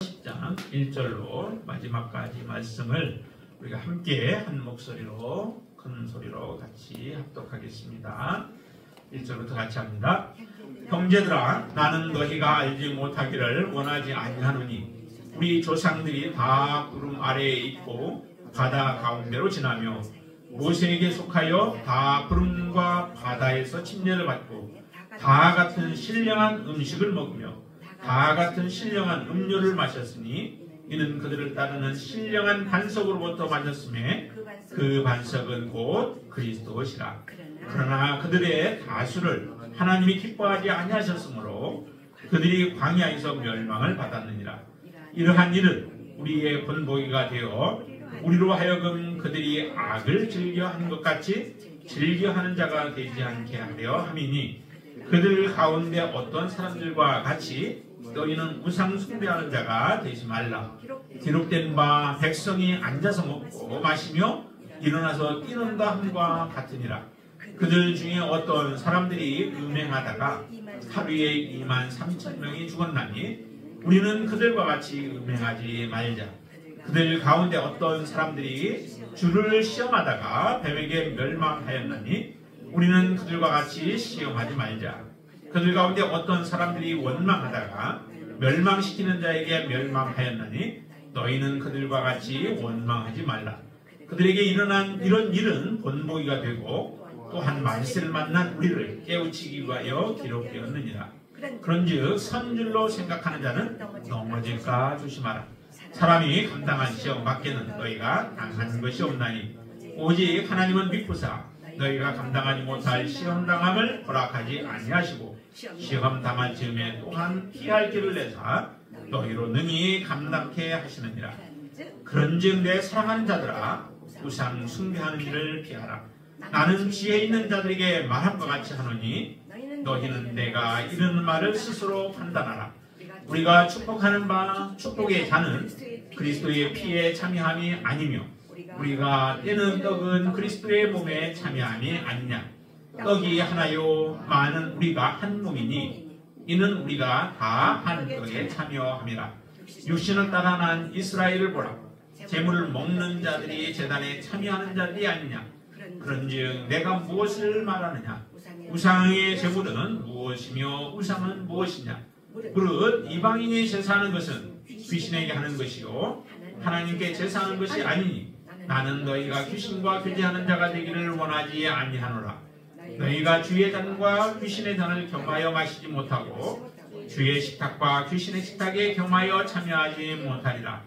10장 1절로 마지막까지 말씀을 우리가 함께 한 목소리로 큰 소리로 같이 합독하겠습니다. 1절부터 같이 합니다. 형제들아, 나는 너희가 알지 못하기를 원하지 아니하노니 우리 조상들이 다 구름 아래에 있고 바다 가운데로 지나며 모세에게 속하여 다 구름과 바다에서 침례를 받고 다 같은 신령한 음식을 먹으며 다 같은 신령한 음료를 마셨으니 이는 그들을 따르는 신령한 반석으로부터 맞았음에 그 반석은 곧 그리스도시라. 그러나 그들의 다수를 하나님이 기뻐하지 아니하셨으므로 그들이 광야에서 멸망을 받았느니라. 이러한 일은 우리의 본보기가 되어 우리로 하여금 그들이 악을 즐겨하는 것 같이 즐겨하는 자가 되지 않게 하려 함이니 그들 가운데 어떤 사람들과 같이 너희는 우상 숭배하는 자가 되지 말라. 기록된 바 백성이 앉아서 먹고 마시며 일어나서 뛰는다 함과 같으니라. 그들 중에 어떤 사람들이 음행하다가 하루에 23,000명이 죽었나니 우리는 그들과 같이 음행하지 말자. 그들 가운데 어떤 사람들이 주를 시험하다가 뱀에게 멸망하였나니 우리는 그들과 같이 시험하지 말자. 그들 가운데 어떤 사람들이 원망하다가 멸망시키는 자에게 멸망하였나니 너희는 그들과 같이 원망하지 말라. 그들에게 일어난 이런 일은 본보기가 되고 또한 만세를 만난 우리를 깨우치기 위하여 기록되었느니라. 그런즉 선줄로 생각하는 자는 넘어질까 조심하라. 사람이 감당한 시험 밖에는 너희가 당한 것이 없나니 오직 하나님은 미쁘사 너희가 감당하지 못할 시험당함을 허락하지 아니하시고 시험 당할 즈음에 또한 피할 길을 내사 너희로 능히 감당케 하시느니라. 그런즉 내 사랑하는 자들아, 우상 숭배하는 일을 피하라. 나는 지혜 있는 자들에게 말함과 같이 하노니 너희는 내가 이르는 말을 스스로 판단하라. 우리가 축복하는 바 축복의 자는 그리스도의 피에 참여함이 아니며 우리가 떼는 떡은 그리스도의 몸에 참여함이 아니냐. 떡이 하나요 많은 우리가 한 몸이니 이는 우리가 다 한 떡에 참여함이라. 육신을 따라 난 이스라엘을 보라. 제물을 먹는 자들이 제단에 참여하는 자들이 아니냐. 그런즉 내가 무엇을 말하느냐. 우상의 제물은 무엇이며 우상은 무엇이냐. 무릇 이방인이 제사하는 것은 귀신에게 하는 것이요 하나님께 제사하는 것이 아니니 나는 너희가 귀신과 교제하는 자가 되기를 원하지 아니하노라. 너희가 주의 잔과 귀신의 잔을 겸하여 마시지 못하고 주의 식탁과 귀신의 식탁에 겸하여 참여하지 못하리라.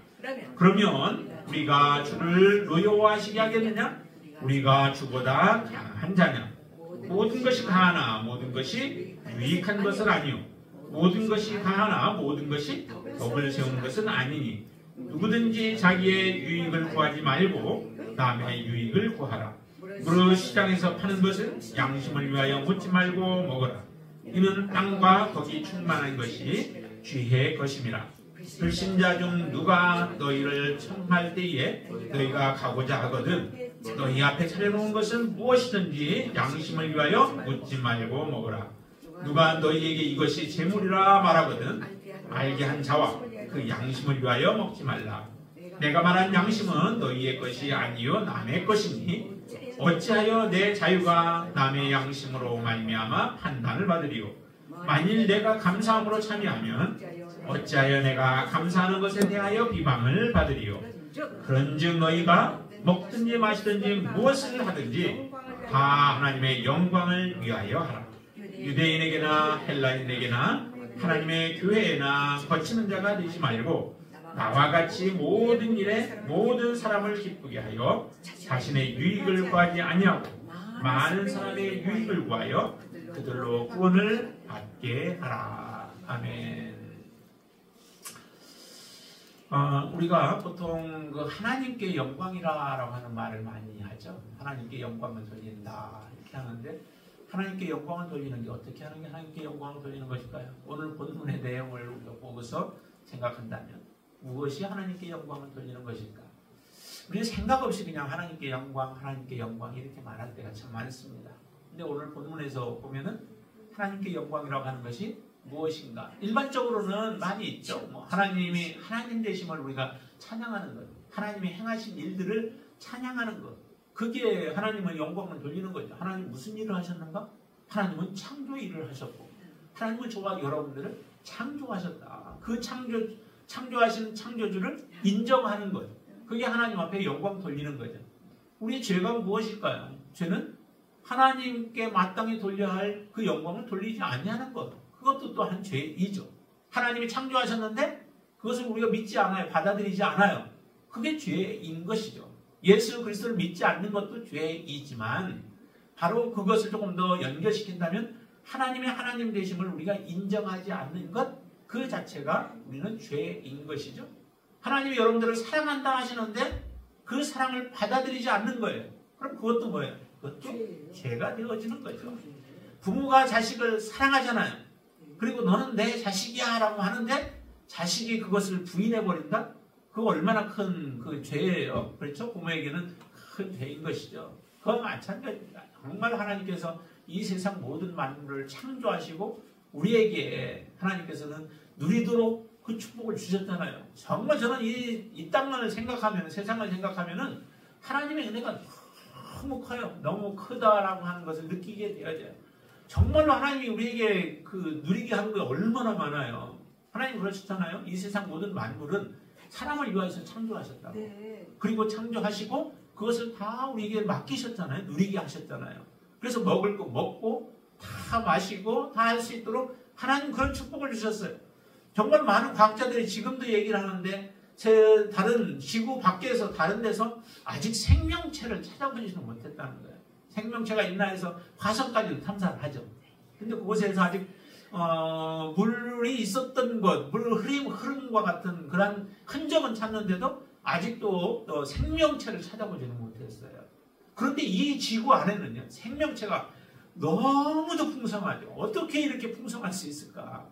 그러면 우리가 주를 노여워하시게 하겠느냐? 우리가 주보다 강한 자냐? 모든 것이 강하나 모든 것이 유익한 것은 아니요 모든 것이 강하나 모든 것이 덕을 세우는 것은 아니니 누구든지 자기의 유익을 구하지 말고 남의 유익을 구하라. 무릇 시장에서 파는 것은 양심을 위하여 묻지 말고 먹어라. 이는 땅과 거기 충만한 것이 쥐의 것임이라. 불신자 중 누가 너희를 청할 때에 너희가 가고자 하거든 너희 앞에 차려놓은 것은 무엇이든지 양심을 위하여 묻지 말고 먹어라. 누가 너희에게 이것이 재물이라 말하거든 알게 한 자와 그 양심을 위하여 먹지 말라. 내가 말한 양심은 너희의 것이 아니요 남의 것이니 어찌하여 내 자유가 남의 양심으로 말미암아 판단을 받으리요. 만일 내가 감사함으로 참여하면 어찌하여 내가 감사하는 것에 대하여 비방을 받으리요. 그런즉 너희가 먹든지 마시든지 무엇을 하든지 다 하나님의 영광을 위하여 하라. 유대인에게나 헬라인에게나 하나님의 교회에나 거치는 자가 되지 말고 나와 같이 모든 일에 모든 사람을 기쁘게 하여 자신의 유익을 구하지 아니하고 많은 사람의 유익을 구하여 그들로 구원을 받게 하라. 아멘. 우리가 보통 그 하나님께 영광이라고 하는 말을 많이 하죠. 하나님께 영광을 돌린다 이렇게 하는데 하나님께 영광을 돌리는 게 어떻게 하는 게 하나님께 영광을 돌리는 것일까요? 오늘 본문의 내용을 보고서 생각한다면 무엇이 하나님께 영광을 돌리는 것일까? 우리는 생각 없이 그냥 하나님께 영광 이렇게 말할 때가 참 많습니다. 근데 오늘 본문에서 보면은 하나님께 영광이라고 하는 것이 무엇인가? 일반적으로는 많이 있죠. 뭐 하나님이 하나님 되심을 우리가 찬양하는 것, 하나님이 행하신 일들을 찬양하는 것, 그게 하나님의 영광을 돌리는 거죠. 하나님 무슨 일을 하셨는가? 하나님은 창조 일을 하셨고, 하나님은 저와 여러분들을 창조하셨다. 그 창조하신 창조주를 인정하는 것, 그게 하나님 앞에 영광 돌리는 거죠. 우리의 죄가 무엇일까요? 죄는 하나님께 마땅히 돌려야 할 그 영광을 돌리지 아니하는 것. 그것도 또한 죄이죠. 하나님이 창조하셨는데 그것을 우리가 믿지 않아요. 받아들이지 않아요. 그게 죄인 것이죠. 예수 그리스도를 믿지 않는 것도 죄이지만 바로 그것을 조금 더 연결시킨다면 하나님의 하나님 되심을 우리가 인정하지 않는 것, 그 자체가 우리는 죄인 것이죠. 하나님이 여러분들을 사랑한다 하시는데 그 사랑을 받아들이지 않는 거예요. 그럼 그것도 뭐예요? 그것도 죄가 되어지는 거죠. 부모가 자식을 사랑하잖아요. 그리고 너는 내 자식이야 라고 하는데 자식이 그것을 부인해버린다? 그거 얼마나 큰 그 죄예요. 그렇죠? 부모에게는 큰 죄인 것이죠. 그건 마찬가지입니다. 정말 하나님께서 이 세상 모든 만물을 창조하시고 우리에게 하나님께서는 누리도록 그 축복을 주셨잖아요. 정말 저는 이 땅을 생각하면, 세상을 생각하면은 하나님의 은혜가 너무 커요. 너무 크다라고 하는 것을 느끼게 되어져요. 정말로 하나님이 우리에게 그 누리게 하는 게 얼마나 많아요. 하나님 그러셨잖아요. 이 세상 모든 만물은 사람을 위하여서 창조하셨다고. 네. 그리고 창조하시고 그것을 다 우리에게 맡기셨잖아요. 누리게 하셨잖아요. 그래서 먹을 거 먹고 다 마시고 다 할 수 있도록 하나님 그런 축복을 주셨어요. 정말 많은 과학자들이 지금도 얘기를 하는데 다른 지구 밖에서 다른 데서 아직 생명체를 찾아보지는 못했다는 거예요. 생명체가 있나 해서 화성까지도 탐사를 하죠. 근데 그곳에서 아직 물이 있었던 것, 물 흐름과 같은 그런 흔적은 찾는데도 아직도 생명체를 찾아보지는 못했어요. 그런데 이 지구 안에는요, 생명체가 너무도 풍성하죠. 어떻게 이렇게 풍성할 수 있을까?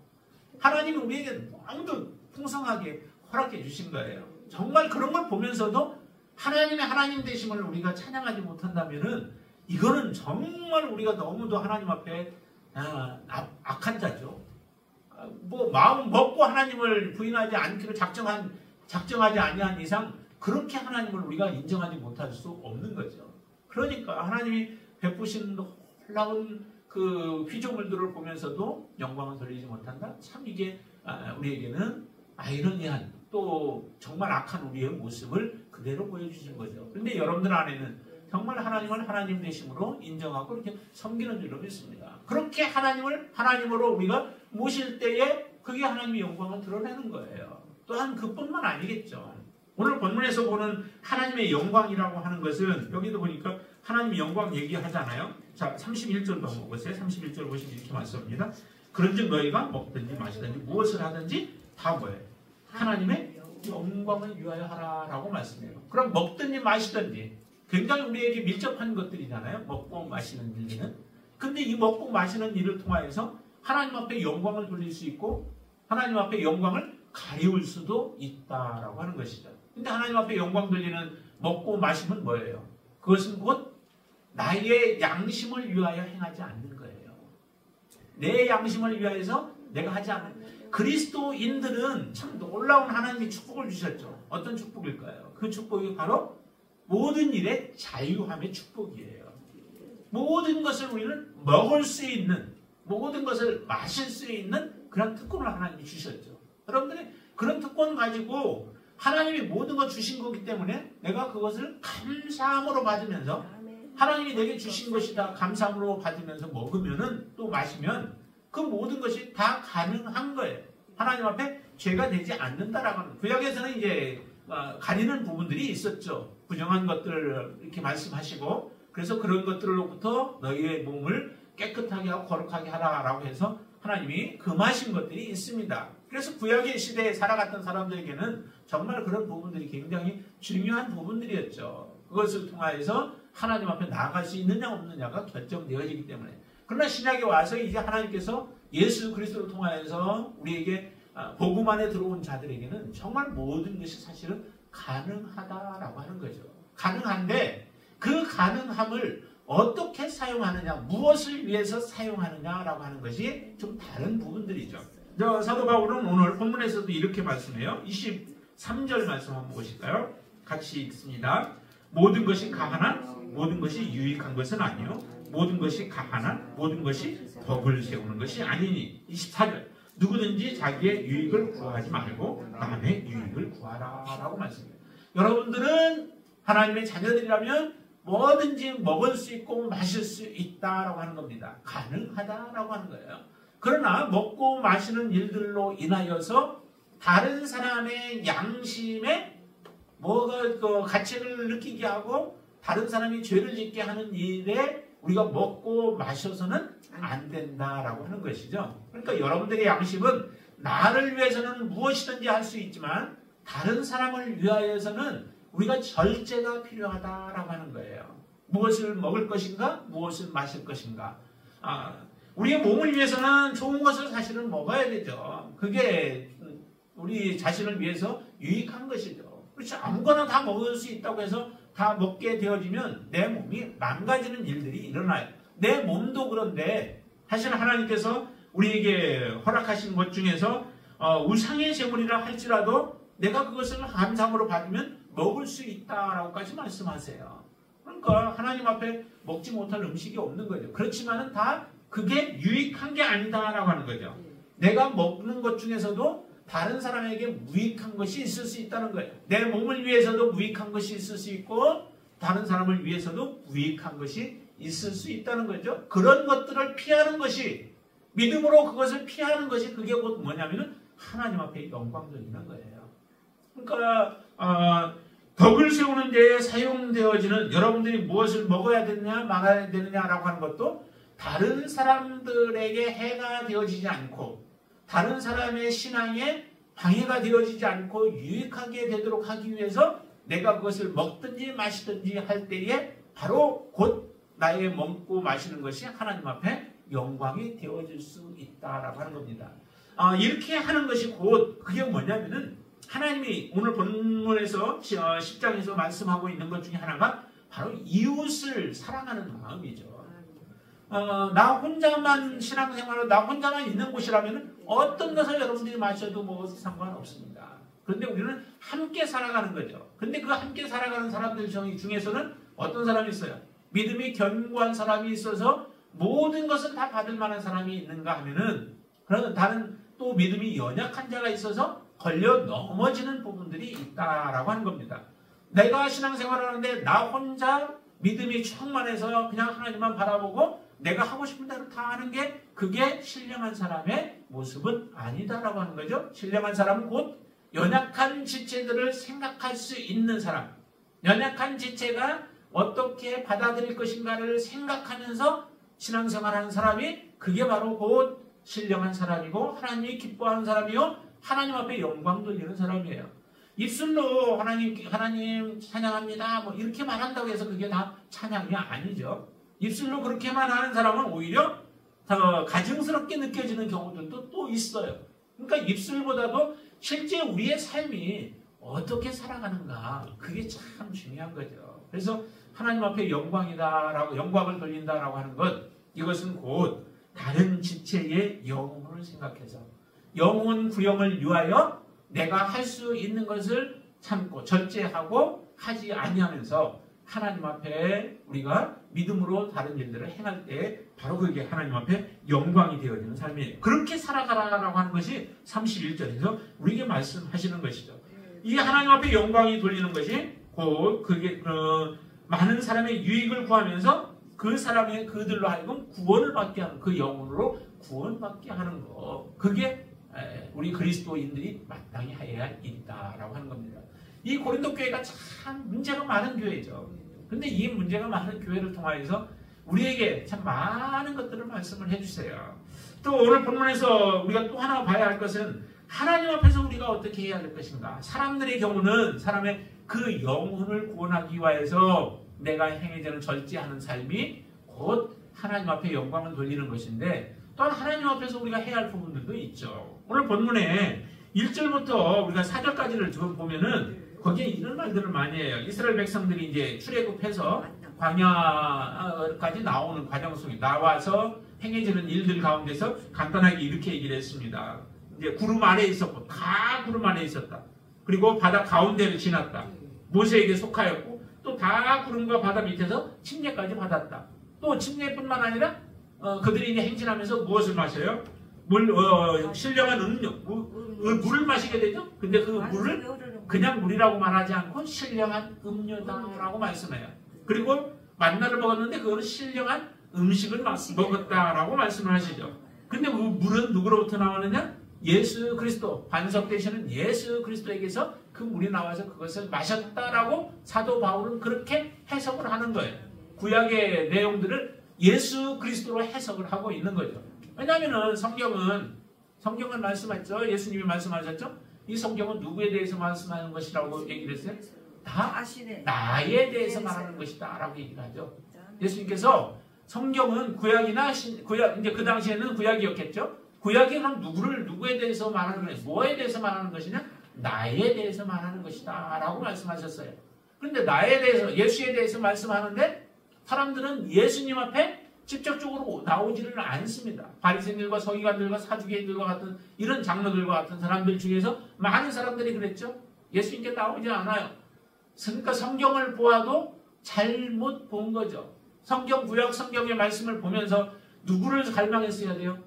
하나님은 우리에게 너무도 풍성하게 허락해 주신 거예요. 정말 그런 걸 보면서도 하나님의 하나님 되심을 우리가 찬양하지 못한다면은 이거는 정말 우리가 너무도 하나님 앞에 악한 자죠. 뭐 마음 먹고 하나님을 부인하지 않기로 작정하지 아니한 이상 그렇게 하나님을 우리가 인정하지 못할 수 없는 거죠. 그러니까 하나님이 베푸신 놀라운 그 피조물들을 보면서도 영광을 돌리지 못한다? 참 이게 우리에게는 아이러니한 또 정말 악한 우리의 모습을 그대로 보여주신 거죠. 그런데 여러분들 안에는 정말 하나님을 하나님 되심으로 인정하고 이렇게 섬기는 줄로 믿습니다. 그렇게 하나님을 하나님으로 우리가 모실 때에 그게 하나님의 영광을 드러내는 거예요. 또한 그뿐만 아니겠죠. 오늘 본문에서 보는 하나님의 영광이라고 하는 것은 여기도 보니까 하나님의 영광 얘기하잖아요. 자, 31절도 한번 보세요. 31절 보시면 이렇게 말씀합니다. 그런즉 너희가 먹든지 마시든지 무엇을 하든지 다 뭐예요? 하나님의 영광을 위하여 하라라고 말씀해요. 그럼 먹든지 마시든지 굉장히 우리에게 밀접한 것들이잖아요. 먹고 마시는 일은. 근데 이 먹고 마시는 일을 통하여서 하나님 앞에 영광을 돌릴 수 있고 하나님 앞에 영광을 가리울 수도 있다라고 하는 것이죠. 근데 하나님 앞에 영광 돌리는 먹고 마심은 뭐예요? 그것은 곧 나의 양심을 위하여 행하지 않는 거예요. 내 양심을 위하여서 내가 하지 않는. 그리스도인들은 참 놀라운 하나님이 축복을 주셨죠. 어떤 축복일까요? 그 축복이 바로 모든 일에 자유함의 축복이에요. 모든 것을 우리는 먹을 수 있는, 모든 것을 마실 수 있는 그런 특권을 하나님이 주셨죠. 여러분들이 그런 특권 가지고 하나님이 모든 것 주신 거기 때문에 내가 그것을 감사함으로 받으면서 하나님이 내게 주신 것이다 감사함으로 받으면서 먹으면은 또 마시면 그 모든 것이 다 가능한 거예요. 하나님 앞에 죄가 되지 않는다라고 하는. 구약에서는 이제 가리는 부분들이 있었죠. 부정한 것들을 이렇게 말씀하시고 그래서 그런 것들로부터 너희의 몸을 깨끗하게 하고 거룩하게 하라라고 해서 하나님이 금하신 것들이 있습니다. 그래서 구약의 시대에 살아갔던 사람들에게는 정말 그런 부분들이 굉장히 중요한 부분들이었죠. 그것을 통하여서 하나님 앞에 나아갈 수 있느냐 없느냐가 결정되어지기 때문에. 그러나 신약에 와서 이제 하나님께서 예수 그리스도를 통하여서 우리에게 복음 안에 들어온 자들에게는 정말 모든 것이 사실은 가능하다라고 하는 거죠. 가능한데 그 가능함을 어떻게 사용하느냐, 무엇을 위해서 사용하느냐라고 하는 것이 좀 다른 부분들이죠. 사도 바울은 오늘 본문에서도 이렇게 말씀해요. 23절 말씀 한번 보실까요? 같이 읽습니다. 모든 것이 가한한 모든 것이 유익한 것은 아니요 모든 것이 가한한 모든 것이 덕을 세우는 것이 아니니. 24절 누구든지 자기의 유익을 구하지 말고 남의 유익을 구하라 라고 말씀해요. 여러분들은 하나님의 자녀들이라면 뭐든지 먹을 수 있고 마실 수 있다라고 하는 겁니다. 가능하다라고 하는 거예요. 그러나 먹고 마시는 일들로 인하여서 다른 사람의 양심에 뭐가 가책을 느끼게 하고 다른 사람이 죄를 짓게 하는 일에 우리가 먹고 마셔서는 안 된다라고 하는 것이죠. 그러니까 여러분들의 양심은 나를 위해서는 무엇이든지 할 수 있지만 다른 사람을 위하여서는 우리가 절제가 필요하다라고 하는 거예요. 무엇을 먹을 것인가? 무엇을 마실 것인가? 우리의 몸을 위해서는 좋은 것을 사실은 먹어야 되죠. 그게 우리 자신을 위해서 유익한 것이죠. 그렇죠. 아무거나 다 먹을 수 있다고 해서 다 먹게 되어지면 내 몸이 망가지는 일들이 일어나요. 내 몸도 그런데 사실 하나님께서 우리에게 허락하신 것 중에서 우상의 제물이라 할지라도 내가 그것을 감상으로 받으면 먹을 수 있다라고까지 말씀하세요. 그러니까 하나님 앞에 먹지 못할 음식이 없는 거죠. 그렇지만은 다 그게 유익한 게 아니다라고 하는 거죠. 내가 먹는 것 중에서도 다른 사람에게 무익한 것이 있을 수 있다는 거예요. 내 몸을 위해서도 무익한 것이 있을 수 있고 다른 사람을 위해서도 무익한 것이 있을 수 있다는 거죠. 그런 것들을 피하는 것이, 믿음으로 그것을 피하는 것이 그게 곧 뭐냐면은 하나님 앞에 영광 돌리는 거예요. 그러니까 덕을 세우는 데에 사용되어지는 여러분들이 무엇을 먹어야 되느냐 말아야 되느냐라고 하는 것도 다른 사람들에게 해가 되어지지 않고 다른 사람의 신앙에 방해가 되어지지 않고 유익하게 되도록 하기 위해서 내가 그것을 먹든지 마시든지 할 때에 바로 곧 나의 먹고 마시는 것이 하나님 앞에 영광이 되어질 수 있다라고 하는 겁니다. 이렇게 하는 것이 곧 그게 뭐냐면은 하나님이 오늘 본문에서 10장에서 말씀하고 있는 것 중에 하나가 바로 이웃을 사랑하는 마음이죠. 나 혼자만 신앙생활로 나 혼자만 있는 곳이라면 어떤 것을 여러분들이 마셔도 뭐 상관없습니다. 그런데 우리는 함께 살아가는 거죠. 그런데 그 함께 살아가는 사람들 중에서는 어떤 사람이 있어요? 믿음이 견고한 사람이 있어서 모든 것을 다 받을 만한 사람이 있는가 하면은 그러나 다른 또 믿음이 연약한 자가 있어서 걸려 넘어지는 부분들이 있다라고 하는 겁니다. 내가 신앙생활을 하는데 나 혼자 믿음이 충만해서 그냥 하나님만 바라보고 내가 하고 싶은 대로 다 하는 게 그게 신령한 사람의 모습은 아니다라고 하는 거죠. 신령한 사람은 곧 연약한 지체들을 생각할 수 있는 사람, 연약한 지체가 어떻게 받아들일 것인가를 생각하면서 신앙생활하는 사람이 그게 바로 곧 신령한 사람이고 하나님이 기뻐하는 사람이요 하나님 앞에 영광 돌리는 사람이에요. 입술로 하나님 찬양합니다 뭐 이렇게 말한다고 해서 그게 다 찬양이 아니죠. 입술로 그렇게만 하는 사람은 오히려 더 가증스럽게 느껴지는 경우들도 또 있어요. 그러니까 입술보다도 실제 우리의 삶이 어떻게 살아가는가 그게 참 중요한 거죠. 그래서 하나님 앞에 영광이다라고 영광을 돌린다라고 하는 것 이것은 곧 다른 지체의 영혼을 생각해서 영혼 구영을 위하여 내가 할 수 있는 것을 참고 절제하고 하지 아니하면서 하나님 앞에 우리가 믿음으로 다른 일들을 행할 때 바로 그게 하나님 앞에 영광이 되어지는 삶이에요. 그렇게 살아가라라고 하는 것이 31절에서 우리에게 말씀하시는 것이죠. 이 하나님 앞에 영광이 돌리는 것이 곧 그게 많은 사람의 유익을 구하면서 그 사람의 그들로 하여금 구원을 받게 하는 그 영혼으로 구원받게 하는 거 그게 우리 그리스도인들이 마땅히 해야 있다라고 하는 겁니다. 이 고린도 교회가 참 문제가 많은 교회죠. 그런데 이 문제가 많은 교회를 통하여서 우리에게 참 많은 것들을 말씀을 해주세요. 또 오늘 본문에서 우리가 또 하나 봐야 할 것은 하나님 앞에서 우리가 어떻게 해야 할 것인가. 사람들의 경우는 사람의 그 영혼을 구원하기 위해서 내가 행해지는 절제하는 삶이 곧 하나님 앞에 영광을 돌리는 것인데 또한 하나님 앞에서 우리가 해야 할 부분들도 있죠. 오늘 본문에 1절부터 우리가 4절까지를 보면은 거기에 이런 말들을 많이 해요. 이스라엘 백성들이 이제 출애굽해서 광야까지 나오는 과정 속에 나와서 행해지는 일들 가운데서 간단하게 이렇게 얘기를 했습니다. 이제 구름 아래에 있었고 다 구름 아래에 있었다. 그리고 바다 가운데를 지났다. 모세에게 속하였고 또 다 구름과 바다 밑에서 침례까지 받았다. 또 침례뿐만 아니라 그들이 이제 행진하면서 무엇을 마셔요? 신령한 음료, 물을 마시게 되죠. 근데 그 물을 그냥 물이라고 말하지 않고 신령한 음료다라고 말씀해요. 그리고 만나를 먹었는데 그거는 신령한 음식을 먹었다라고 말씀을 하시죠. 근데 그 물은 누구로부터 나오느냐? 예수 그리스도, 반석되시는 예수 그리스도에게서 그 물이 나와서 그것을 마셨다라고 사도 바울은 그렇게 해석을 하는 거예요. 구약의 내용들을 예수 그리스도로 해석을 하고 있는 거죠. 왜냐하면 성경은 말씀했죠. 예수님이 말씀하셨죠. 이 성경은 누구에 대해서 말씀하는 것이라고 얘기를 했어요? 다 나에 대해서 말하는 것이다 라고 얘기를 하죠. 예수님께서 성경은 구약, 이제 그 당시에는 구약이었겠죠. 구약이 그럼 누구에 대해서 말하는 거냐? 뭐에 대해서 말하는 것이냐? 나에 대해서 말하는 것이다 라고 말씀하셨어요. 그런데 나에 대해서, 예수에 대해서 말씀하는데 사람들은 예수님 앞에 직접적으로 나오지를 않습니다. 바리새인들과 서기관들과 사두개인들과 같은 이런 장로들과 같은 사람들 중에서 많은 사람들이 그랬죠. 예수님께 나오지 않아요. 그러니까 성경을 보아도 잘못 본 거죠. 구약 성경의 말씀을 보면서 누구를 갈망했어야 돼요?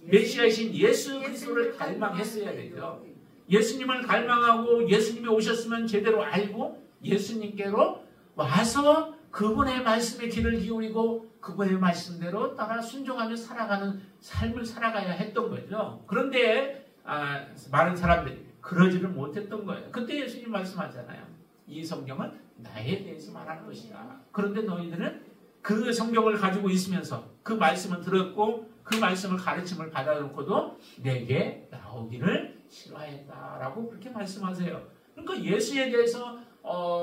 메시아이신 예수 그리스도를 갈망했어야 되죠. 예수님을 갈망하고 예수님이 오셨으면 제대로 알고 예수님께로 와서 그분의 말씀에 귀를 기울이고 그분의 말씀대로 따라 순종하며 살아가는 삶을 살아가야 했던 거죠. 그런데 많은 사람들이 그러지를 못했던 거예요. 그때 예수님 말씀하잖아요. 이 성경은 나에 대해서 말하는 것이다. 그런데 너희들은 그 성경을 가지고 있으면서 그 말씀을 들었고 그 말씀을 가르침을 받아놓고도 내게 나오기를 싫어했다라고 그렇게 말씀하세요. 그러니까 예수에 대해서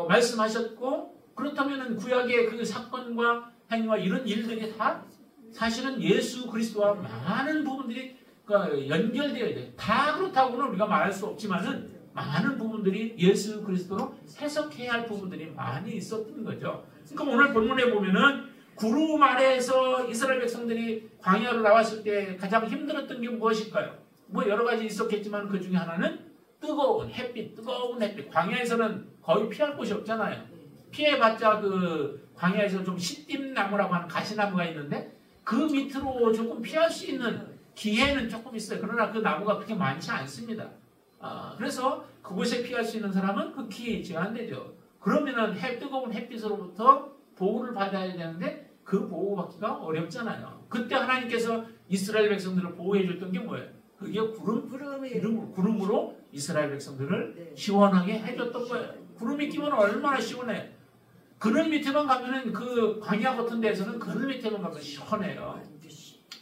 말씀하셨고 그렇다면 구약의 그 사건과 행위와 이런 일들이 다 사실은 예수 그리스도와 많은 부분들이 연결되어야 돼요. 다 그렇다고는 우리가 말할 수 없지만은 많은 부분들이 예수 그리스도로 해석해야 할 부분들이 많이 있었던 거죠. 그러니까 오늘 본문에 보면은 구름 아래에서 이스라엘 백성들이 광야로 나왔을 때 가장 힘들었던 게 무엇일까요? 뭐 여러 가지 있었겠지만 그 중에 하나는 뜨거운 햇빛. 광야에서는 거의 피할 곳이 없잖아요. 피해봤자 그 광야에서 좀 시띠나무라고 하는 가시나무가 있는데 그 밑으로 조금 피할 수 있는 기회는 조금 있어요. 그러나 그 나무가 그렇게 많지 않습니다. 그래서 그곳에 피할 수 있는 사람은 그 기회에 제한되죠. 그러면은 뜨거운 햇빛으로부터 보호를 받아야 되는데 그 보호받기가 어렵잖아요. 그때 하나님께서 이스라엘 백성들을 보호해 줬던 게 뭐예요? 그게 구름으로 이스라엘 백성들을 시원하게 해줬던 거예요. 구름이 끼면 얼마나 시원해. 그늘 밑에만 가면은 그 광야 같은 데서는 그늘 밑에만 가면 시원해요.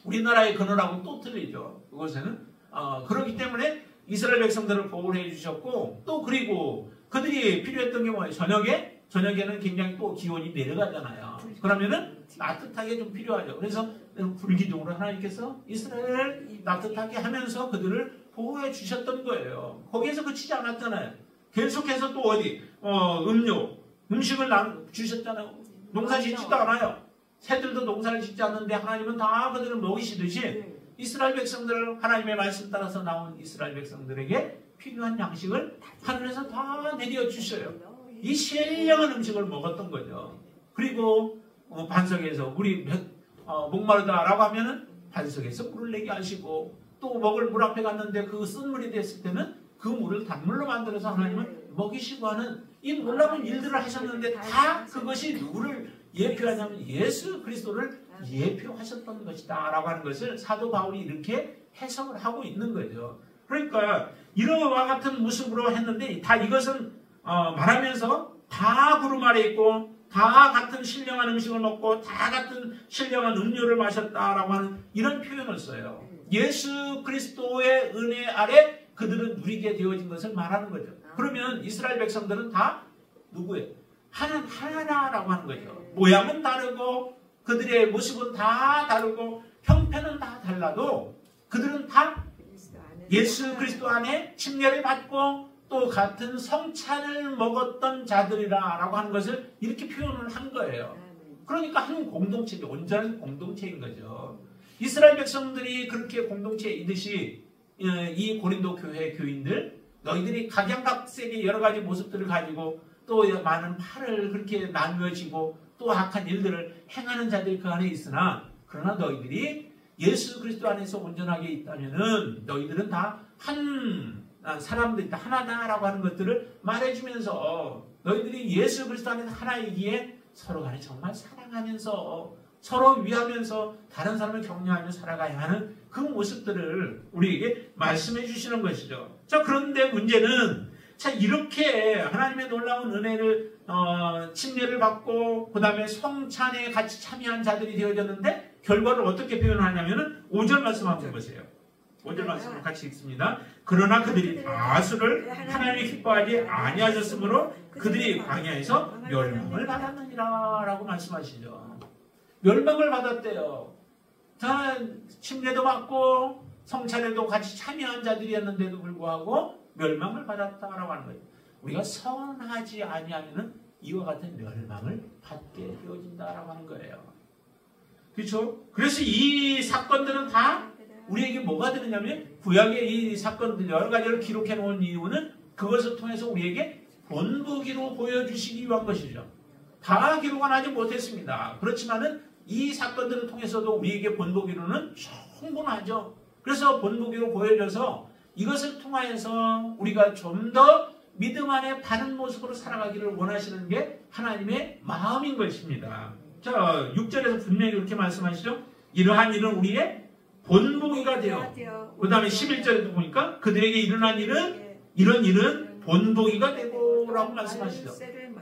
우리나라의 그늘하고는 또 틀리죠. 그곳에는. 그렇기 때문에 이스라엘 백성들을 보호를 해주셨고 또 그리고 그들이 필요했던 게 뭐예요? 저녁에는 굉장히 또 기온이 내려가잖아요. 그러면은 따뜻하게 좀 필요하죠. 그래서 불기둥으로 하나님께서 이스라엘을 따뜻하게 하면서 그들을 보호해 주셨던 거예요. 거기에서 그치지 않았잖아요. 계속해서 또 음식을 주셨잖아요. 농사 짓지도 않아요. 새들도 농사를 짓지 않는데 하나님은 다 그들을 먹이시듯이 이스라엘 백성들을 하나님의 말씀 따라서 나온 이스라엘 백성들에게 필요한 양식을 하늘에서 다 내려주셔요. 이 신령한 음식을 먹었던 거죠. 그리고 반석에서 물이 목마르다라고 하면은 반석에서 물을 내게 하시고 또 먹을 물 앞에 갔는데 그 쓴 물이 됐을 때는 그 물을 단물로 만들어서 하나님은 먹이시고 하는 이 놀라운 일들을 하셨는데 다 그것이 누구를 예표하냐면 예수 그리스도를 예표하셨던 것이다 라고 하는 것을 사도 바울이 이렇게 해석을 하고 있는 거죠. 그러니까 이러와 같은 모습으로 했는데 다 이것은 말하면서 다 구름 아래 있고 다 같은 신령한 음식을 먹고 다 같은 신령한 음료를 마셨다라고 하는 이런 표현을 써요. 예수 그리스도의 은혜 아래 그들은 누리게 되어진 것을 말하는 거죠. 그러면 이스라엘 백성들은 다 누구예요? 하나라고 하는 거죠. 모양은 다르고 그들의 모습은 다 다르고 형편은 다 달라도 그들은 다 예수 그리스도 안에 침례를 받고 또 같은 성찬을 먹었던 자들이라고 하는 것을 이렇게 표현을 한 거예요. 그러니까 한 공동체죠. 온전한 공동체인 거죠. 이스라엘 백성들이 그렇게 공동체이듯이 이 고린도 교회 교인들 너희들이 각양각색의 여러 가지 모습들을 가지고 또 많은 팔을 그렇게 나누어지고 또 악한 일들을 행하는 자들이 그 안에 있으나 그러나 너희들이 예수 그리스도 안에서 온전하게 있다면은 너희들은 다 한 사람들이다 하나다라고 하는 것들을 말해주면서 너희들이 예수 그리스도 안에서 하나이기에 서로 간에 정말 사랑하면서 서로 위하면서 다른 사람을 격려하며 살아가야 하는 그 모습들을 우리에게 말씀해 주시는 것이죠. 자, 그런데 문제는 자, 이렇게 하나님의 놀라운 은혜를 침례를 받고 그 다음에 성찬에 같이 참여한 자들이 되어졌는데 결과를 어떻게 표현하냐면은 5절 말씀 한번 보세요. 5절 말씀을 같이 읽습니다. 그러나 그들이 다수를 하나님이 기뻐하지 아니하셨으므로 그들이 광야에서 멸망을 받았느니라 라고 말씀하시죠. 멸망을 받았대요. 다 침례도 받고 성찬에도 같이 참여한 자들이었는데도 불구하고 멸망을 받았다라고 하는 거예요. 우리가 선하지 아니하면 이와 같은 멸망을 받게 되어진다라고 하는 거예요. 그렇죠? 그래서 이 사건들은 다 우리에게 뭐가 되느냐면 구약의 이 사건들 여러 가지를 기록해 놓은 이유는 그것을 통해서 우리에게 본보기로 보여주시기 위한 것이죠. 다 기록은 하지 못했습니다. 그렇지만은 이 사건들을 통해서도 우리에게 본보기로는 충분하죠. 그래서 본보기로 보여줘서 이것을 통하여서 우리가 좀 더 믿음 안에 바른 모습으로 살아가기를 원하시는 게 하나님의 마음인 것입니다. 자, 6절에서 분명히 이렇게 말씀하시죠. 이러한 일은 우리의 본보기가 되어 그 다음에 11절에도 보니까 그들에게 일어난 일은 이런 일은 본보기가 되고 라고 말씀하시죠.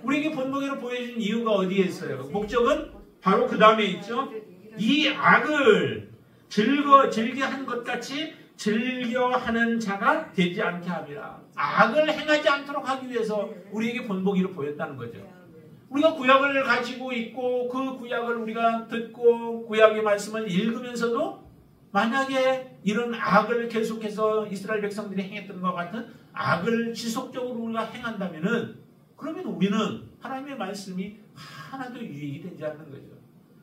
우리에게 본보기로 보여준 이유가 어디에 있어요? 목적은 바로 그 다음에 있죠. 이 악을 즐겨한 것 같이 즐겨하는 자가 되지 않게 함이라. 악을 행하지 않도록 하기 위해서 우리에게 본보기로 보였다는 거죠. 우리가 구약을 가지고 있고 그 구약을 우리가 듣고 구약의 말씀을 읽으면서도 만약에 이런 악을 계속해서 이스라엘 백성들이 행했던 것 같은 악을 지속적으로 우리가 행한다면은 그러면 우리는 하나님의 말씀이 하나도 유익이 되지 않는 거죠.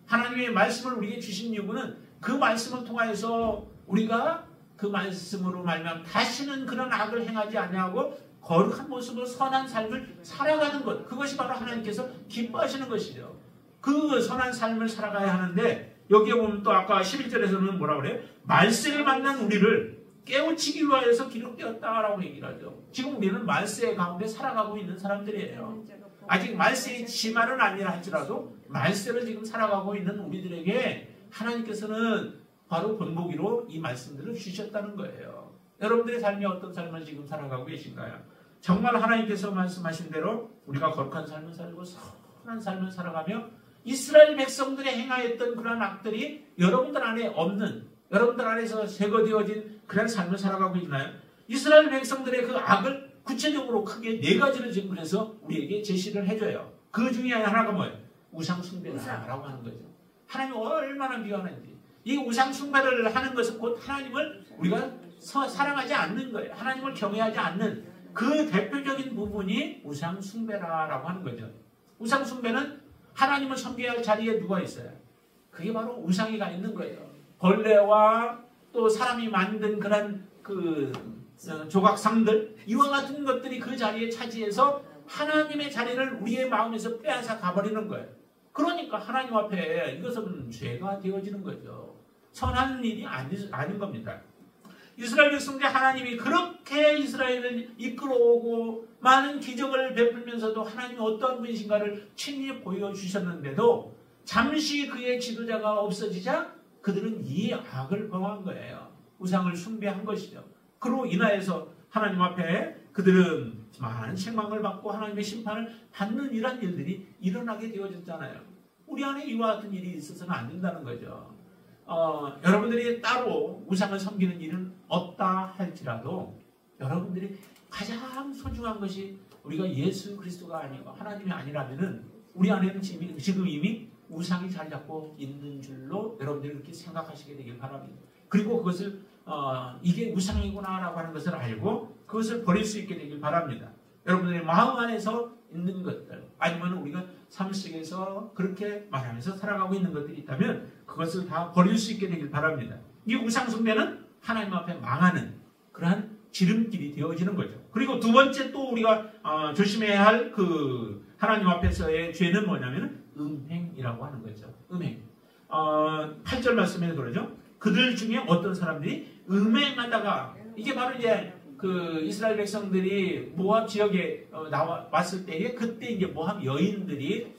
하나님의 말씀을 우리에게 주신 이유는 그 말씀을 통하여서 우리가 그 말씀으로 말미암아 다시는 그런 악을 행하지 아니하고 거룩한 모습으로 선한 삶을 살아가는 것, 그것이 바로 하나님께서 기뻐하시는 것이죠. 그 선한 삶을 살아가야 하는데 여기에 보면 또 아까 11절에서는 뭐라 그래요? 말세를 만난 우리를 깨우치기 위하여서 기록되었다라고 얘기를 하죠. 지금 우리는 말세 가운데 살아가고 있는 사람들이에요. 아직 말세의 지만은 아니라 할지라도 말세를 지금 살아가고 있는 우리들에게 하나님께서는 바로 본보기로 이 말씀들을 주셨다는 거예요. 여러분들의 삶이 어떤 삶을 지금 살아가고 계신가요? 정말 하나님께서 말씀하신 대로 우리가 거룩한 삶을 살고 선한 삶을 살아가며 이스라엘 백성들이 행하였던 그런 악들이 여러분들 안에 없는, 여러분들 안에서 제거되어진 그런 삶을 살아가고 있나요? 이스라엘 백성들의 그 악을 구체적으로 크게 4가지를 지금 그래서 우리에게 제시를 해줘요. 그 중에 하나가 뭐예요? 우상숭배라고 하는 거죠. 하나님이 얼마나 미워하는지. 이 우상숭배를 하는 것은 곧 하나님을 우리가 사랑하지 않는 거예요. 하나님을 경외하지 않는 그 대표적인 부분이 우상숭배라고 하는 거죠. 우상숭배는 하나님을 섬겨야 할 자리에 누가 있어요? 그게 바로 우상이 가 있는 거예요. 벌레와 또 사람이 만든 그런 그 조각상들, 이와 같은 것들이 그 자리에 차지해서 하나님의 자리를 우리의 마음에서 빼앗아 가버리는 거예요. 그러니까 하나님 앞에 이것은 죄가 되어지는 거죠. 선한 일이 아닌 겁니다. 이스라엘 백성들 하나님이 그렇게 이스라엘을 이끌어오고 많은 기적을 베풀면서도 하나님이 어떠한 분이신가를 친히 보여주셨는데도 잠시 그의 지도자가 없어지자 그들은 이 악을 범한 거예요. 우상을 숭배한 것이죠. 그로 인하여서 하나님 앞에 그들은 많은 책망을 받고 하나님의 심판을 받는 이런 일들이 일어나게 되어졌잖아요. 우리 안에 이와 같은 일이 있어서는 안 된다는 거죠. 여러분들이 따로 우상을 섬기는 일은 없다 할지라도 여러분들이 가장 소중한 것이 우리가 예수 그리스도가 아니고 하나님이 아니라면은 우리 안에는 지금 이미 우상이 자리 잡고 있는 줄로 여러분들이 그렇게 생각하시게 되길 바랍니다. 그리고 그것을 이게 우상이구나라고 하는 것을 알고 그것을 버릴 수 있게 되길 바랍니다. 여러분들의 마음 안에서 있는 것들 아니면 우리가 삶 속에서 그렇게 말하면서 살아가고 있는 것들이 있다면 그것을 다 버릴 수 있게 되길 바랍니다. 이 우상숭배는 하나님 앞에 망하는 그러한 지름길이 되어지는 거죠. 그리고 두 번째 또 우리가 조심해야 할 그 하나님 앞에서의 죄는 뭐냐면 음행이라고 하는 거죠. 음행. 8절 말씀에 그러죠. 그들 중에 어떤 사람들이 음행하다가, 이게 바로 이제 그 이스라엘 백성들이 모압 지역에 왔을 때에 그때 이제 모압 여인들이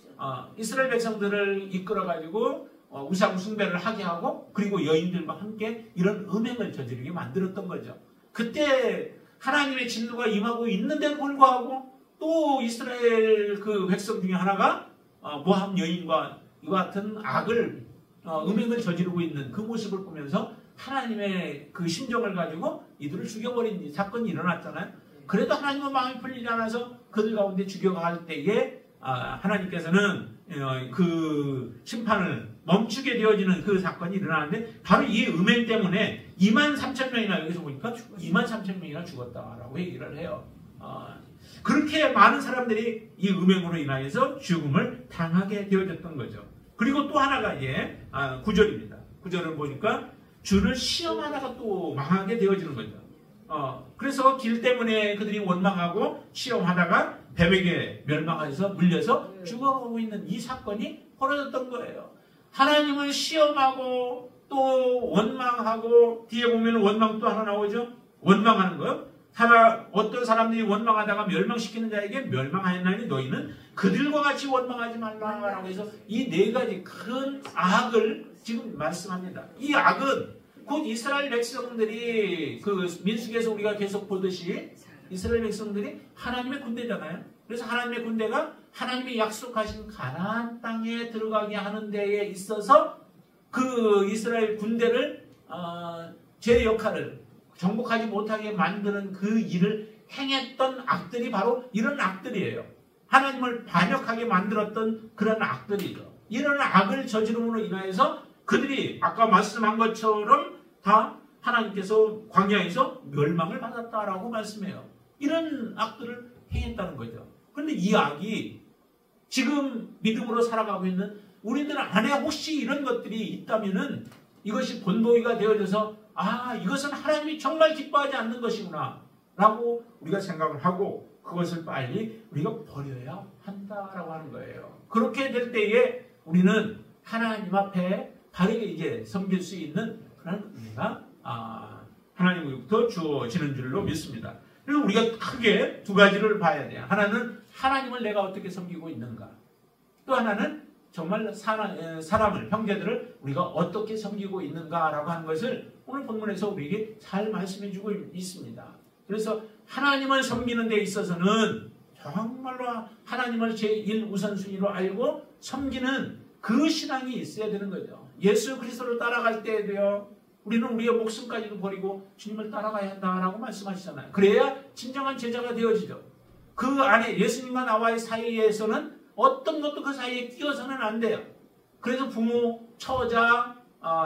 이스라엘 백성들을 이끌어 가지고 우상 숭배를 하게 하고, 그리고 여인들과 함께 이런 음행을 저지르게 만들었던 거죠. 그때 하나님의 진노가 임하고 있는데도 불구하고 또 이스라엘 그 백성 중에 하나가 모압 여인과 이와 같은 악을 음행을 저지르고 있는 그 모습을 보면서 하나님의 그 심정을 가지고 이들을 죽여버린 사건이 일어났잖아요. 그래도 하나님은 마음이 풀리지 않아서 그들 가운데 죽여갈 때에 하나님께서는 그 심판을 멈추게 되어지는 그 사건이 일어나는데, 바로 이 음행 때문에 23,000명이나, 여기서 보니까 23,000명이나 죽었다라고 얘기를 해요. 그렇게 많은 사람들이 이 음행으로 인하여서 죽음을 당하게 되어졌던 거죠. 그리고 또 하나가 이제 9절입니다. 9절을 보니까 주를 시험하다가 또 망하게 되어지는 거죠. 그래서 길 때문에 그들이 원망하고 시험하다가 뱀에게 멸망해서 물려서 죽어가고 있는 이 사건이 벌어졌던 거예요. 하나님을 시험하고 또 원망하고, 뒤에 보면 원망 또 하나 나오죠. 원망하는 거요. 어떤 사람들이 원망하다가 멸망시키는 자에게 멸망하였나니 너희는 그들과 같이 원망하지 말라라고 해서 이 네 가지 큰 악을 지금 말씀합니다. 이 악은 곧 이스라엘 백성들이 그 민수기에서 우리가 계속 보듯이 이스라엘 백성들이 하나님의 군대잖아요. 그래서 하나님의 군대가 하나님이 약속하신 가나안 땅에 들어가게 하는 데에 있어서 그 이스라엘 군대를 제 역할을 정복하지 못하게 만드는 그 일을 행했던 악들이 바로 이런 악들이에요. 하나님을 반역하게 만들었던 그런 악들이죠. 이런 악을 저지름으로 인하여서 그들이 아까 말씀한 것처럼 다 하나님께서 광야에서 멸망을 받았다라고 말씀해요. 이런 악들을 행했다는 거죠. 그런데 이 악이 지금 믿음으로 살아가고 있는 우리들 안에 혹시 이런 것들이 있다면은 이것이 본보기가 되어져서 이것은 하나님이 정말 기뻐하지 않는 것이구나 라고 우리가 생각을 하고 그것을 빨리 우리가 버려야 한다라고 하는 거예요. 그렇게 될 때에 우리는 하나님 앞에 바르게 이제 섬길 수 있는 그런 은혜가 하나님으로부터 주어지는 줄로 믿습니다. 그리고 우리가 크게 두 가지를 봐야 돼요. 하나는 하나님을 내가 어떻게 섬기고 있는가. 또 하나는 정말 사람을, 형제들을 우리가 어떻게 섬기고 있는가라고 하는 것을 오늘 본문에서 우리에게 잘 말씀해 주고 있습니다. 그래서 하나님을 섬기는 데 있어서는 정말로 하나님을 제1 우선순위로 알고 섬기는 그 신앙이 있어야 되는 거죠. 예수 그리스도를 따라갈 때에도요, 우리는 우리의 목숨까지도 버리고 주님을 따라가야 한다라고 말씀하시잖아요. 그래야 진정한 제자가 되어지죠. 그 안에 예수님과 나와의 사이에서는 어떤 것도 그 사이에 끼어서는 안 돼요. 그래서 부모, 처자,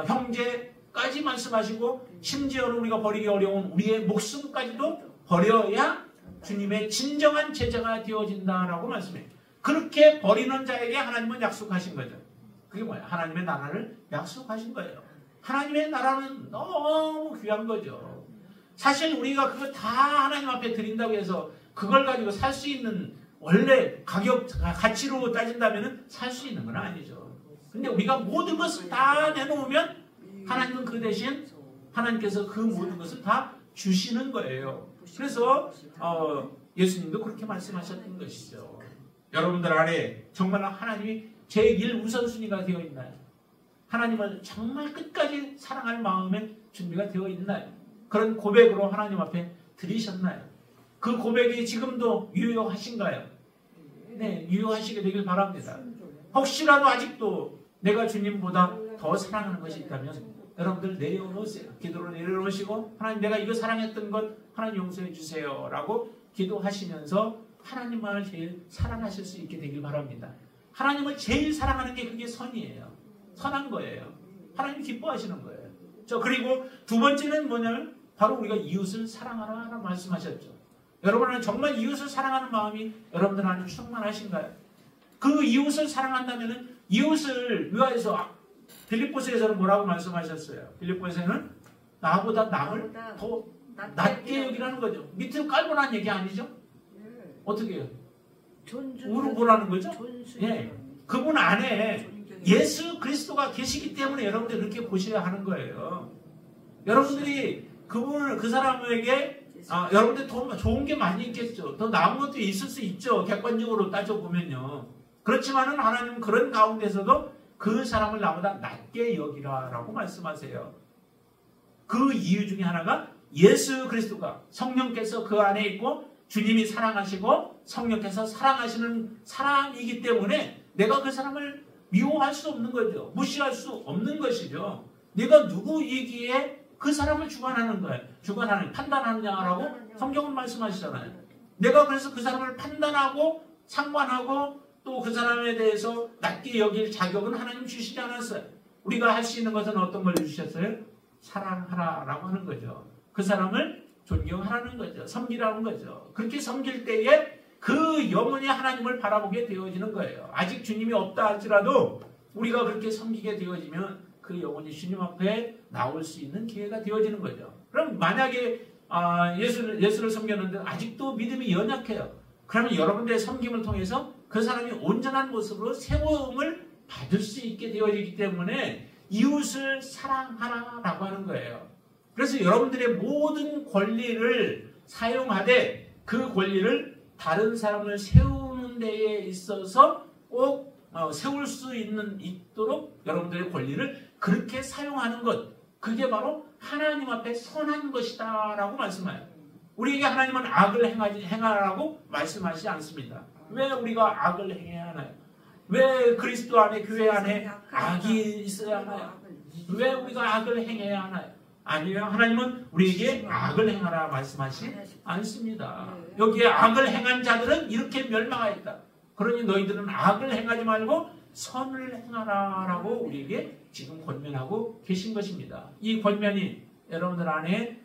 형제까지 말씀하시고 심지어는 우리가 버리기 어려운 우리의 목숨까지도 버려야 주님의 진정한 제자가 되어진다라고 말씀해요. 그렇게 버리는 자에게 하나님은 약속하신 거죠. 그게 뭐예요? 하나님의 나라를 약속하신 거예요. 하나님의 나라는 너무 귀한 거죠. 사실 우리가 그거 다 하나님 앞에 드린다고 해서 그걸 가지고 살 수 있는, 원래 가치로 따진다면 살 수 있는 건 아니죠. 근데 우리가 모든 것을 다 내놓으면 하나님은 그 대신 하나님께서 그 모든 것을 다 주시는 거예요. 그래서 예수님도 그렇게 말씀하셨던 것이죠. 여러분들 안에 정말 하나님이 제1 우선순위가 되어 있나요? 하나님을 정말 끝까지 사랑할 마음에 준비가 되어 있나요? 그런 고백으로 하나님 앞에 드리셨나요? 그 고백이 지금도 유효하신가요? 네, 유효하시게 되길 바랍니다. 혹시라도 아직도 내가 주님보다 더 사랑하는 것이 있다면 여러분들 내려놓으세요. 기도로 내려놓으시고 하나님, 내가 이거 사랑했던 것 하나님 용서해 주세요 라고 기도하시면서 하나님만을 제일 사랑하실 수 있게 되길 바랍니다. 하나님을 제일 사랑하는 게 그게 선이에요. 선한 거예요. 하나님 기뻐하시는 거예요. 그리고 두 번째는 뭐냐면 바로 우리가 이웃을 사랑하라 말씀하셨죠. 여러분 안에 정말 이웃을 사랑하는 마음이 여러분들 안에 충만하신가요? 그 이웃을 사랑한다면은 이웃을 위하여서 빌립보서에서는 뭐라고 말씀하셨어요? 빌립보서에는 나보다 남을 더 낮게 여기라는 거죠. 밑으로 깔고 난 얘기 아니죠? 어떻게 해요? 우로 보라는 거죠? 예. 그분 안에 예수 그리스도가 계시기 때문에 여러분들이 그렇게 보셔야 하는 거예요. 여러분들이 그 사람에게 여러분들 더 좋은 게 많이 있겠죠. 더 나은 것도 있을 수 있죠. 객관적으로 따져보면요. 그렇지만은 하나님은 그런 가운데서도 그 사람을 나보다 낮게 여기라라고 말씀하세요. 그 이유 중에 하나가 예수 그리스도가 성령께서 그 안에 있고 주님이 사랑하시고 성령께서 사랑하시는 사람이기 때문에 내가 그 사람을 미워할 수 없는 거죠. 무시할 수 없는 것이죠. 내가 누구이기에 그 사람을 주관하는 거예요. 판단하느냐라고 성경은 말씀하시잖아요. 내가 그래서 그 사람을 판단하고 상관하고 또 그 사람에 대해서 낮게 여길 자격은 하나님 주시지 않았어요. 우리가 할 수 있는 것은 어떤 걸 주셨어요? 사랑하라라고 하는 거죠. 그 사람을 존경하라는 거죠. 섬기라는 거죠. 그렇게 섬길 때에 그 영혼이 하나님을 바라보게 되어지는 거예요. 아직 주님이 없다 할지라도 우리가 그렇게 섬기게 되어지면 그 영혼이 주님 앞에 나올 수 있는 기회가 되어지는 거죠. 그럼 만약에 예수를 섬겼는데 아직도 믿음이 연약해요. 그러면 여러분들의 섬김을 통해서 그 사람이 온전한 모습으로 세움을 받을 수 있게 되어지기 때문에 이웃을 사랑하라라고 하는 거예요. 그래서 여러분들의 모든 권리를 사용하되 그 권리를 다른 사람을 세우는 데에 있어서 꼭 세울 수 있도록 여러분들의 권리를 그렇게 사용하는 것, 그게 바로 하나님 앞에 선한 것이다 라고 말씀해요. 우리에게 하나님은 악을 행하라고 말씀하시지 않습니다. 왜 우리가 악을 행해야 하나요? 왜 그리스도 안에 교회 안에 악이 있어야 하나요? 왜 우리가 악을 행해야 하나요? 아니요. 하나님은 우리에게 악을 행하라 말씀하시지 않습니다. 여기에 악을 행한 자들은 이렇게 멸망하였다. 그러니 너희들은 악을 행하지 말고 선을 행하라 라고 우리에게 지금 권면하고 계신 것입니다. 이 권면이 여러분들 안에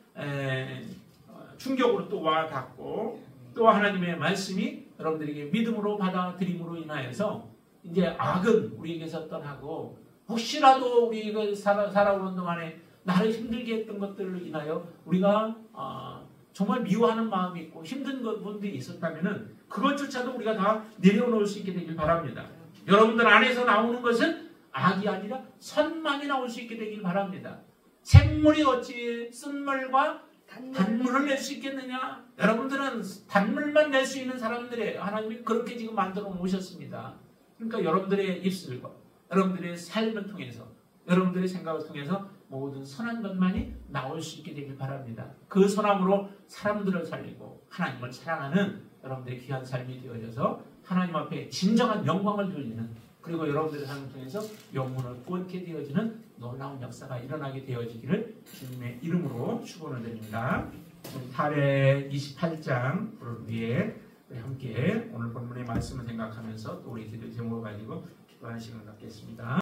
충격으로 또 와닿고 또 하나님의 말씀이 여러분들에게 믿음으로 받아들임으로 인하여서 이제 악은 우리에게서 떠나고 혹시라도 우리가 살아오는 동안에 나를 힘들게 했던 것들로 인하여 우리가 정말 미워하는 마음이 있고 힘든 부분들이 있었다면 그것조차도 우리가 다 내려놓을 수 있게 되길 바랍니다. 여러분들 안에서 나오는 것은 악이 아니라 선만이 나올 수 있게 되길 바랍니다. 샘물이 어찌 쓴물과 단물을 낼 수 있겠느냐? 여러분들은 단물만 낼 수 있는 사람들이에요. 하나님이 그렇게 지금 만들어 놓으셨습니다. 그러니까 여러분들의 입술과 여러분들의 삶을 통해서 여러분들의 생각을 통해서 모든 선한 것만이 나올 수 있게 되길 바랍니다. 그 선함으로 사람들을 살리고 하나님을 사랑하는 여러분들의 귀한 삶이 되어져서 하나님 앞에 진정한 영광을 돌리는 그리고 여러분들의 삶을 통해서 영혼을 꾸게 되어지는 놀라운 역사가 일어나게 되어지기를 주님의 이름으로 축원을 드립니다. 탈의 28장 위에 함께 오늘 본문의 말씀을 생각하면서 또 우리 기도 제목을 가지고 기도하는 시간을 갖겠습니다.